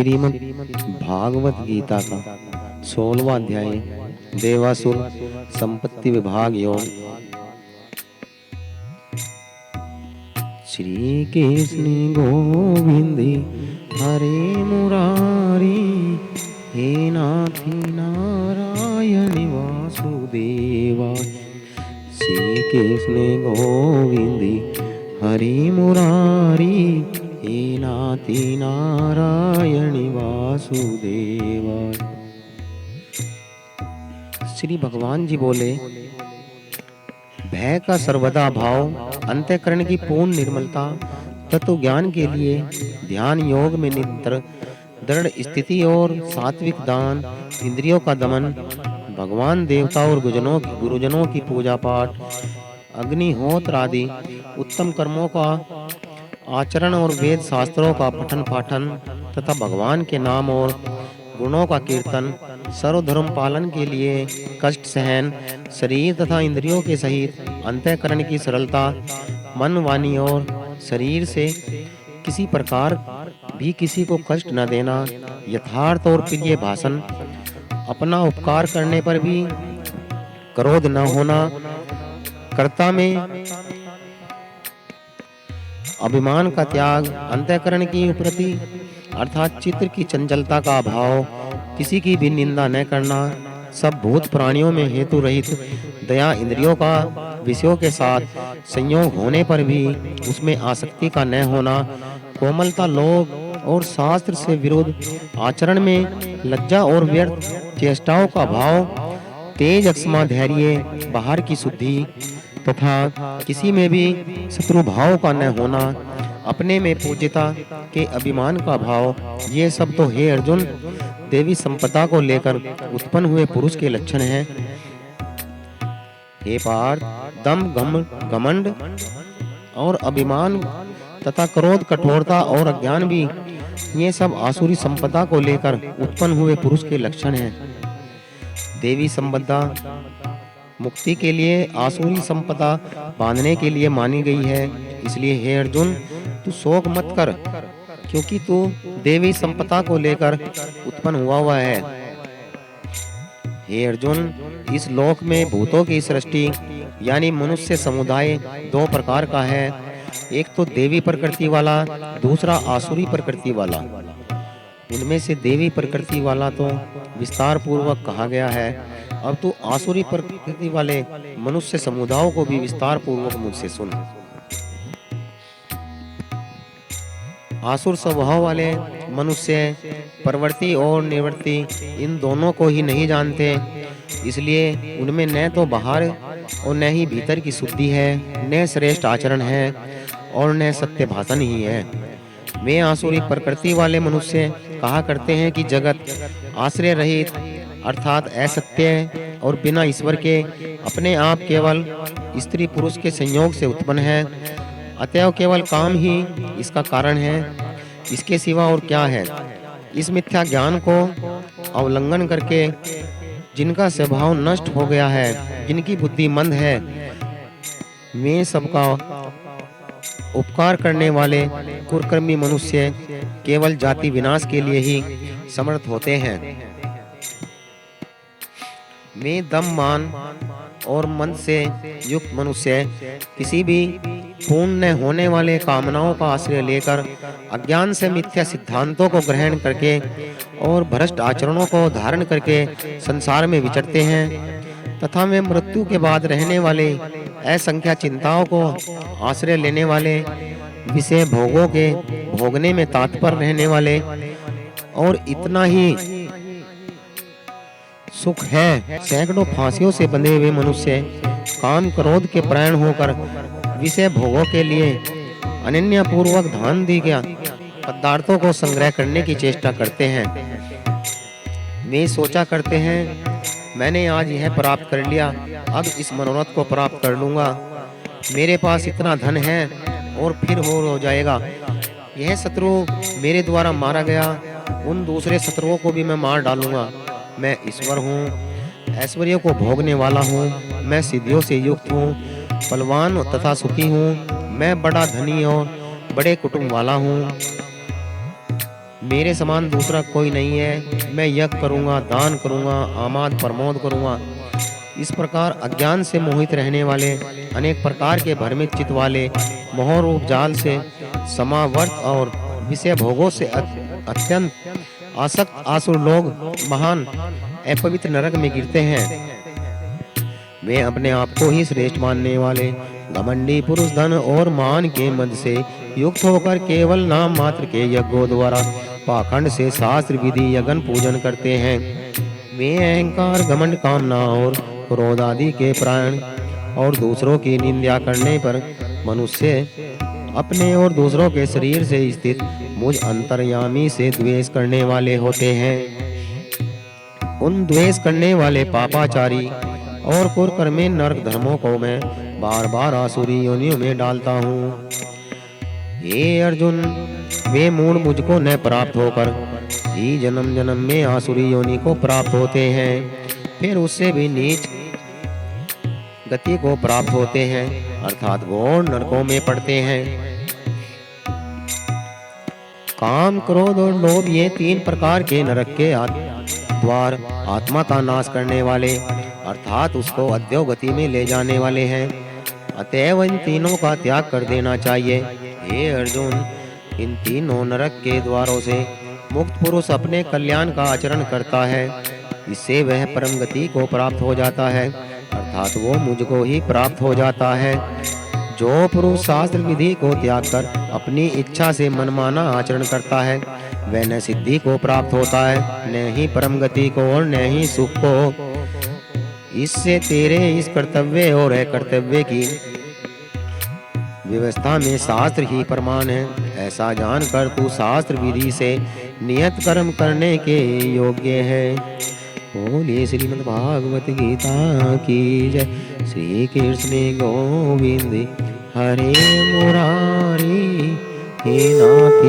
श्रीमद् भागवत गीता का 16वां अध्याय देवासुर संपत्ति विभाग योग। श्री कृष्ण गोविंद हरे मुरारी, हे नाथी नारायण वासुदेवा। श्री कृष्ण गोविंद हरे मुरारी, हे नाथी नारायण वासुदेवा। श्री भगवान जी बोले, भय का सर्वदा भाव, अंतःकरण की पूर्ण निर्मलता, तत्व ज्ञान के लिए ध्यान योग में निरंतर दृढ़ स्थिति और सात्विक दान, इंद्रियों का दमन, भगवान देवता और गुरुजनों की पूजा पाठ, अग्निहोत्र आदि उत्तम कर्मों का आचरण और वेद शास्त्रों का पठन पाठन तथा भगवान के नाम और गुणों का कीर्तन, सर्वधर्म पालन के लिए कष्ट सहन, शरीर तथा इंद्रियों के सहित अंतःकरण की सरलता, मन वाणी और शरीर से किसी प्रकार भी किसी को कष्ट न देना, यथार्थ और प्रिय भाषण, अपना उपकार करने पर भी क्रोध न होना, कर्ता में अभिमान का त्याग, अंतःकरण की उपरति अर्थात चित्त की चंचलता का अभाव, किसी की भी निंदा न करना, सब भूत प्राणियों में हेतु रहित दया, इंद्रियों का विषयों के साथ संयोग होने पर भी उसमें आसक्ति का न होना, कोमलता, लोभ और शास्त्र से विरुद्ध आचरण में लज्जा और व्यर्थ चेष्टाओं का भाव, तेज अक्षमा, धैर्य, बाहर की शुद्धि तथा किसी में भी शत्रु भाव का न होना, अपने में पूज्यता के अभिमान का भाव, ये सब तो हे अर्जुन देवी संपदा को लेकर उत्पन्न हुए पुरुष के लक्षण हैं। हे पार्थ, दम, घमंड और अभिमान तथा क्रोध, कठोरता और अज्ञान भी ये सब आसुरी संपदा को लेकर उत्पन्न हुए पुरुष के लक्षण हैं। देवी संपदा मुक्ति के लिए, आसुरी संपदा बांधने के लिए मानी गई है। इसलिए हे अर्जुन, तू शोक मत कर, क्योंकि तू देवी संपदा को लेकर उत्पन्न हुआ है। हे अर्जुन, इस लोक में भूतों की सृष्टि यानी मनुष्य समुदाय दो प्रकार का है, एक तो देवी प्रकृति वाला, दूसरा आसुरी प्रकृति वाला। उनमें से देवी प्रकृति वाला तो विस्तार पूर्वक कहा गया है। अब तू आसुरी प्रकृति वाले मनुष्य समुदायों को भी विस्तार पूर्वक मुझसे सुन। आसुर स्वभाव वाले मनुष्य प्रवृत्ति और निवृत्ति इन दोनों को ही नहीं जानते, इसलिए उनमें न तो बाहर और न ही भीतर की शुद्धि है, न श्रेष्ठ आचरण है और न सत्य भाषण ही है। वे आसुरी प्रकृति वाले मनुष्य कहा करते हैं कि जगत आश्रय रहित अर्थात असत्य और बिना ईश्वर के अपने आप केवल स्त्री पुरुष के संयोग से उत्पन्न है, अतएव केवल काम ही इसका कारण है, इसके सिवा और क्या है। इस मिथ्या ज्ञान को अवलंबन करके जिनका स्वभाव नष्ट हो गया है, जिनकी बुद्धि मंद है, वे सबका उपकार करने वाले कुकर्मी मनुष्य केवल जाति विनाश के लिए ही समर्थ होते हैं। वे दम, मान और मन से युक्त मनुष्य किसी भी पूर्ण न होने वाले कामनाओं का आश्रय लेकर अज्ञान से मिथ्या सिद्धांतों को ग्रहण करके और भ्रष्ट आचरणों को धारण करके संसार में विचरते हैं तथा वे मृत्यु के बाद रहने वाले असंख्य चिंताओं को आश्रय लेने वाले, विषय भोगों के भोगने में तात्पर रहने वाले और इतना ही सुख है सैकड़ों फांसियों से बंधे हुए मनुष्य काम क्रोध के प्राण होकर विषय भोगों के लिए अनन्य पूर्वक ध्यान दी गया पदार्थों को संग्रह करने की चेष्टा करते हैं। वे सोचा करते हैं, मैंने आज यह प्राप्त कर लिया, अब इस मनोरथ को प्राप्त कर लूंगा, मेरे पास इतना धन है और फिर हो जाएगा। यह शत्रु मेरे द्वारा मारा गया, उन दूसरे शत्रुओं को भी मैं मार डालूंगा। मैं ईश्वर हूँ, ऐश्वर्य को भोगने वाला हूँ, मैं सिद्धियों से युक्त हूँ, बलवान तथा सुखी हूँ, मैं बड़ा धनी और बड़े कुटुंब वाला हूँ। मेरे समान दूसरा कोई नहीं है। मैं यज्ञ करूँगा, दान करूँगा, आमाद प्रमोद करूँगा। इस प्रकार अज्ञान से मोहित रहने वाले, अनेक प्रकार के भ्रमित चित्त वाले, मोह रूप जाल से समावर्त और विषय भोगों से अत्यंत आसक्त आसुर लोग महान अपवित्र नरक में गिरते हैं। वे अपने आप को ही श्रेष्ठ मानने वाले घमंडी पुरुष धन और मान के मद से युक्त होकर केवल नाम मात्र के यज्ञों द्वारा पाखंड से शास्त्र विधि यज्ञ पूजन करते हैं। वे अहंकार, घमंड, कामना और क्रोध आदि के प्राण और दूसरों की निंदा करने पर मनुष्य अपने और दूसरों के शरीर से स्थित मुझ अंतर्यामी से द्वेष करने वाले होते हैं। उन द्वेष करने वाले पापाचारी और कुकर्मी नरक धर्मों को मैं बार बार आसुरी योनियों में डालता हूँ। हे अर्जुन, वे मूढ़ मुझको न प्राप्त होकर ही जन्म जन्म में आसुरी योनि को प्राप्त होते हैं, फिर उससे भी नीच गति को प्राप्त होते हैं, अर्थात घोर नरकों में पड़ते हैं। काम, क्रोध और लोभ ये 3 प्रकार के नरक के द्वार आत्मा का नाश करने वाले अर्थात उसको अधोगति में ले जाने वाले हैं। अतएव इन तीनों का त्याग कर देना चाहिए। हे अर्जुन, इन तीनों नरक के द्वारों से मुक्त पुरुष अपने कल्याण का आचरण करता है। इससे वह परम गति को प्राप्त हो जाता है, अर्थात वो मुझको ही प्राप्त हो जाता है। जो पुरुष शास्त्र विधि को त्याग कर अपनी इच्छा से मनमाना आचरण करता है, वह न सिद्धि को प्राप्त होता है, न ही परम गति को और न ही सुख को। इससे तेरे इस कर्तव्य और अकर्तव्य की व्यवस्था में शास्त्र ही प्रमाण है। ऐसा जानकर तू शास्त्र विधि से नियत कर्म करने के योग्य है। बोलिए श्रीमद् भागवत गीता की जय। श्री कृष्ण गोविंद हरे मुरारी हे नाथ